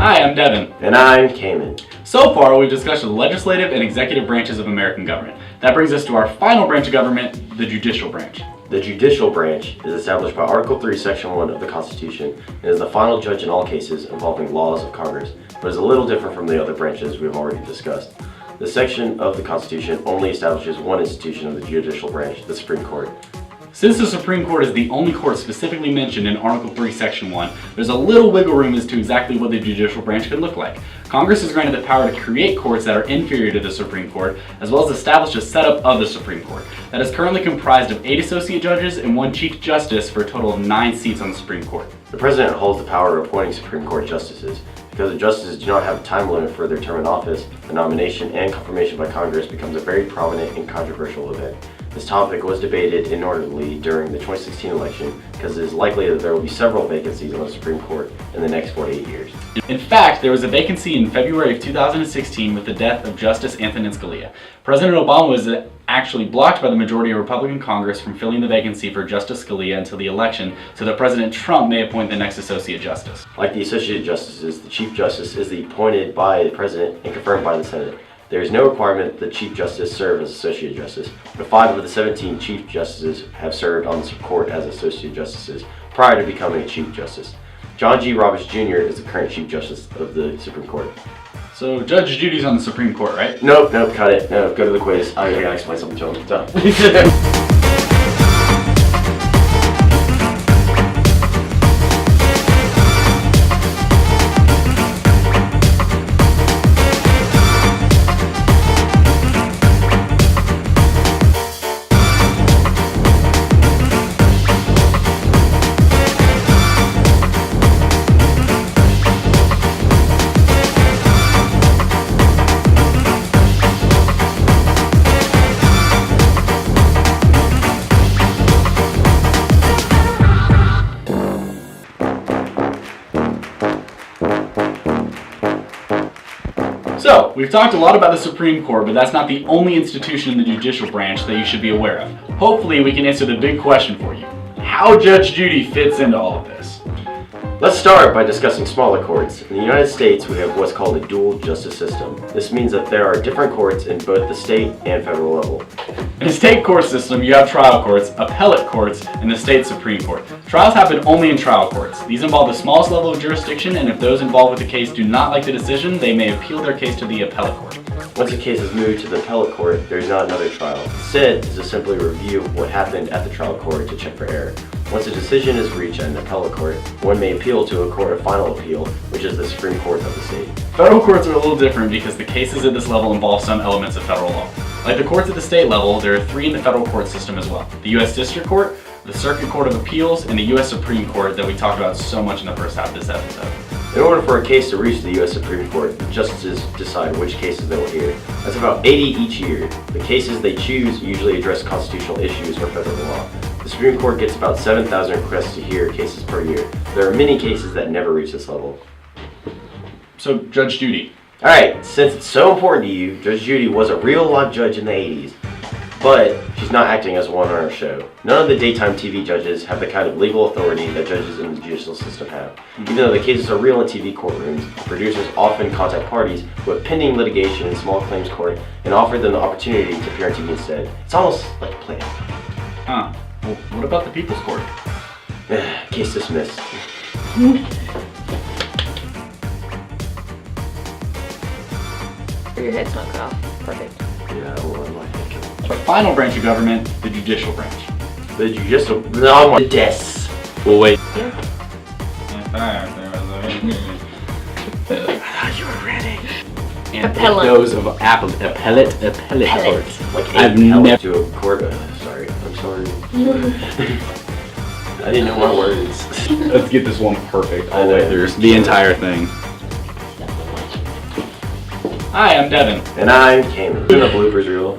Hi, I'm Devin. And I'm Cayman. So far, we've discussed the legislative and executive branches of American government. That brings us to our final branch of government, the judicial branch. The judicial branch is established by Article 3, Section 1 of the Constitution and is the final judge in all cases involving laws of Congress, but is a little different from the other branches we've already discussed. This section of the Constitution only establishes one institution of the judicial branch, the Supreme Court. Since the Supreme Court is the only court specifically mentioned in Article 3, Section 1, there's a little wiggle room as to exactly what the judicial branch could look like. Congress is granted the power to create courts that are inferior to the Supreme Court, as well as establish a setup of the Supreme Court that is currently comprised of 8 associate judges and 1 Chief Justice for a total of 9 seats on the Supreme Court. The President holds the power of appointing Supreme Court justices. Because the justices do not have a time limit for their term in office, the nomination and confirmation by Congress becomes a very prominent and controversial event. This topic was debated inordinately during the 2016 election because it is likely that there will be several vacancies on the Supreme Court in the next 4 to 8 years. In fact, there was a vacancy in February of 2016 with the death of Justice Antonin Scalia. President Obama was actually blocked by the majority of Republican Congress from filling the vacancy for Justice Scalia until the election so that President Trump may appoint the next Associate Justice. Like the Associate Justices, the Chief Justice is appointed by the President and confirmed by the Senate. There is no requirement that the Chief Justice serve as Associate Justice, but 5 of the 17 Chief Justices have served on the court as Associate Justices prior to becoming a Chief Justice. John G. Roberts Jr. is the current Chief Justice of the Supreme Court. So Judge Judy's on the Supreme Court, right? Nope, cut it. No, go to the quiz. I gotta explain something to him. So. So, we've talked a lot about the Supreme Court, but that's not the only institution in the judicial branch that you should be aware of. Hopefully, we can answer the big question for you: how Judge Judy fits into all of this. Let's start by discussing smaller courts. In the United States, we have what's called a dual justice system. This means that there are different courts in both the state and federal level. In a state court system, you have trial courts, appellate courts, and the state Supreme Court. Trials happen only in trial courts. These involve the smallest level of jurisdiction, and if those involved with the case do not like the decision, they may appeal their case to the appellate court. Once a case is moved to the appellate court, there is not another trial. Instead, is to simply review what happened at the trial court to check for error. Once a decision is reached at an appellate court, one may appeal to a court of final appeal, which is the Supreme Court of the state. Federal courts are a little different because the cases at this level involve some elements of federal law. Like the courts at the state level, there are 3 in the federal court system as well: the U.S. District Court, the Circuit Court of Appeals, and the U.S. Supreme Court that we talked about so much in the first half of this episode. In order for a case to reach the U.S. Supreme Court, the justices decide which cases they will hear. That's about 80 each year. The cases they choose usually address constitutional issues or federal law. The Supreme Court gets about 7,000 requests to hear cases per year. There are many cases that never reach this level. So, Judge Judy. Alright, since it's so important to you, Judge Judy was a real live judge in the 80s, but she's not acting as one on our show. None of the daytime TV judges have the kind of legal authority that judges in the judicial system have. Even though the cases are real in TV courtrooms, the producers often contact parties who have pending litigation in small claims court and offer them the opportunity to appear on TV instead. It's almost like a play. Huh. Well, what about the People's Court? Case dismissed. Your head's not cut off. Perfect. Yeah, well, my head. Our final branch of government, the judicial branch. The judicial... No, the desk. Well, wait. I thought you were ready. And Appellant. those of appellate courts. Like I've never never... to a court. Sorry, I'm sorry. I didn't know my words. Let's get this one perfect all the I way know. through the entire thing. Hi, I'm Devin. And I'm Cayman. Doing a bloopers reel.